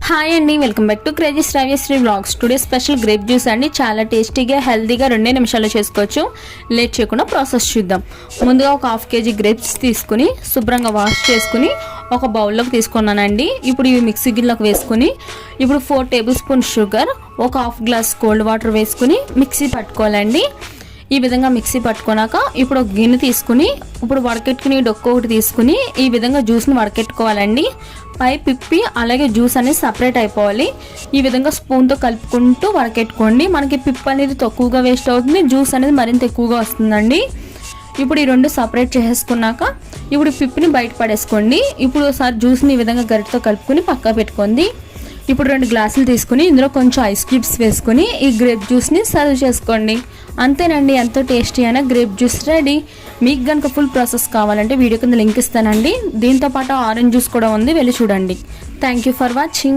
Hi అండి, welcome back to crazy Sravyasri vlogs. Today special grape juice అండి. చాలా టేస్టీగా హెల్తీగా 2 నిమిషాల్లో చేసుకోవచ్చు. లేట్ చేయకుండా ప్రాసెస్ చూద్దాం. ముందుగా ఒక 1/2 kg గ్రేప్స్ తీసుకుని శుభ్రంగా వాష్ చేసుకుని ఒక బౌల్లోకి తీసుకున్నానండి. ఇప్పుడు ఇవి మిక్సీ గిన్నెలోకి వేసుకుని ఇప్పుడు 4 టేబుల్ స్పూన్ షుగర్, ఒక 1/2 గ్లాస్ కోల్డ్ వాటర్ వేసుకుని మిక్సీ పట్టుకోవాలండి. ఈ విధంగా మిక్సీ పట్టుకున్నాక ఇప్పుడు ఒక గిన్నె తీసుకుని ఇప్పుడు వడకెట్టుకుని డొక్కు ఒకటి తీసుకుని ఈ విధంగా జ్యూస్ని వడకెట్టుకోవాలండి. పై పిప్పి అలాగే జ్యూస్ అనేది సపరేట్ అయిపోవాలి. ఈ విధంగా స్పూన్తో కలుపుకుంటూ వడకెట్టుకోండి. మనకి పిప్ అనేది తక్కువగా వేస్ట్ అవుతుంది, జ్యూస్ అనేది మరింత ఎక్కువగా వస్తుందండి. ఇప్పుడు ఈ 2 సపరేట్ చేసేసుకున్నాక ఇప్పుడు పిప్పిని బయట పడేసుకోండి. ఇప్పుడు ఒకసారి జ్యూస్ని ఈ విధంగా గరిటతో కలుపుకొని పక్కా పెట్టుకోండి. ఇప్పుడు 2 గ్లాసులు తీసుకుని ఇందులో కొంచెం ఐస్ క్యూబ్స్ వేసుకొని ఈ గ్రేప్ జ్యూస్ని సర్వ్ చేసుకోండి. అంతేనండి, ఎంతో టేస్టీ అయిన గ్రేప్ జ్యూస్ రెడీ. మీకు కనుక ఫుల్ ప్రాసెస్ కావాలంటే వీడియో కింద లింక్ ఇస్తానండి. దీంతో పాటు ఆరెంజ్ జ్యూస్ కూడా ఉంది, వెళ్ళి చూడండి. Thank you for watching.